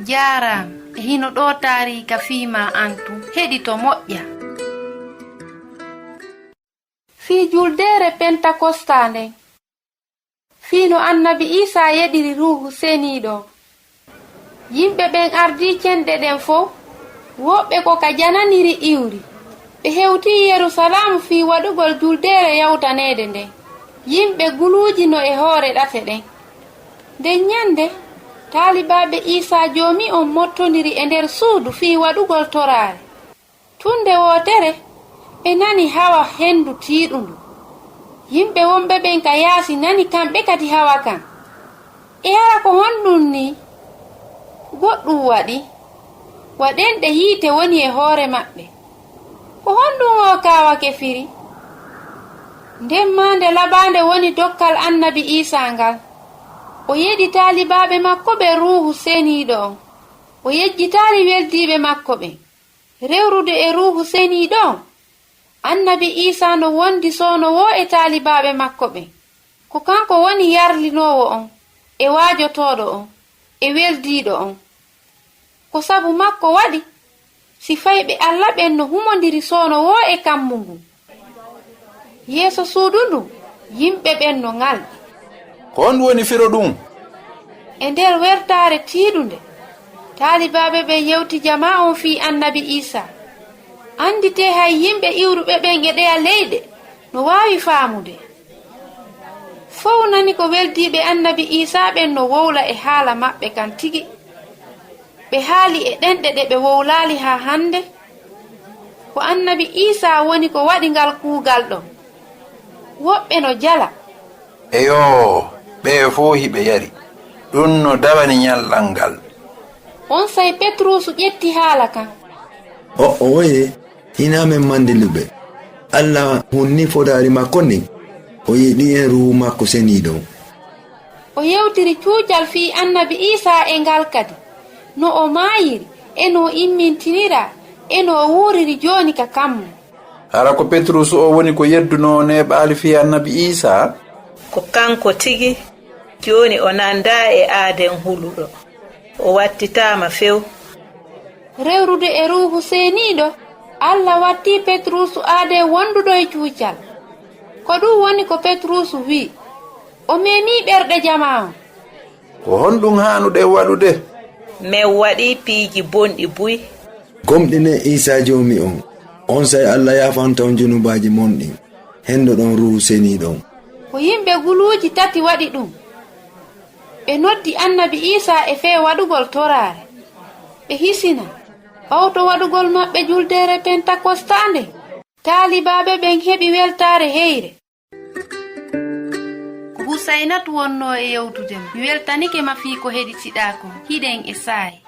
Jaram e hino ɗo taarika fiima antu heɗito moƴƴa. Fii juldere Pentakosta nden fiino annabi Isa yeɗiri ruhu seniiɗo. Yimɓe ɓen ardi cenɗe ɗen fof woɓɓe ko ka jananiri iwri ɓe hewti Yerusalaam fii waɗugol juldere yawtanede nden. Yimɓe guluujino e hoore ɗate ɗen. Nden nyande taalibaɓe Isa joomi on mottoniri e nder suudu fii waɗugol toraare. Tunde wootere ɓe nani hawa hendu tiiɗundu. Yimɓe wonɓe ɓen ka yaasi nani kamɓe kadi hawa kan. E hara ko honɗum ni goɗɗum waɗenɗe yiite woni e hoore maɓɓe. Ko honɗum o kaawake firi? Nden maande laɓaande woni dokkal annabi Isa ngal. O yeɗi taalibaɓe makko ɓe ruhu seniiɗo on. O yejjitaali weldiiɓe makko ɓen. Rewrude e ruhu seniiɗo on, annabi Isa no wondi soonowo e taalibaɓe makko ɓen. Ko kanko woni yarlinoowo on, e waajotooɗo on, e weldiiɗo on. Ko sabu makko waɗi si fayɓe Allah ɓen no humondiri soonowo e kammu ngu. Yeeso suudu ndu yimɓe ɓen no ngalɗi. Ko on woni firo ɗum? E nder wertaare tiiɗunde taalibaɓe ɓen yewti jama on fii annabi Isa. Andite hay yimɓe iwruɓe ɓen e ɗeya leyɗe no waawi faamude. Fow nani ko weldiiɓe annabi Isa ɓen no wowla e haala maɓɓe kan tigi. Ɓe haali e ɗenɗe ɗe ɓe wowlaali haa hannde. Ko annabi Isa woni ko waɗi ngal kuugal ɗon. Woɓɓe no jala. Eyo, ɓe fof hiɓe yari. Ɗum no dawani nyalɗal ngal. On say Petrusu ƴetti haala kan. Oye, hinamen mandiluɓe. Allah hunni fodaari makko nden. O yiɗi en ruhu makko seniiɗo. O yewtiri cuucal fii annabi Isa e ngal kadi. No o maayiri, e no immintinira, e no wuuriri jooni ka kammu. Hara ko Petrus o woni ko yedduno neɓaali fii annabi Isa? Ko kanko tigi, jooni o nanda e aaden huluɗo. O wattitaama few. Rewrude e ruhu seniiɗo, Allah watti Petrusu aade wonduɗo e cuucal. Ko ɗum woni ko Petrusu wi. O memi ɓerɗe jama on. Ko honɗum haanuɗe waɗude? Min waɗi piiji bonɗi buy. Gomɗine Isa joomi on. On say Allah yafanta on junubaaji monɗi. Hendo ɗon ruhu seniiɗon. Ko yimɓe guluuji tati waɗi ɗum. Ɓe noddi annabi Isa e fee waɗugol toraare. Ɓe hisina ɓawto waɗugol maɓɓe juldere Pentakosta nde. Taalibaɓe ɓen heɓi weltaare heyre. Ko Husaynatu wonno e yewtude mi weltanike ma fii ko heɗitiɗa ko hiɗen e saayi.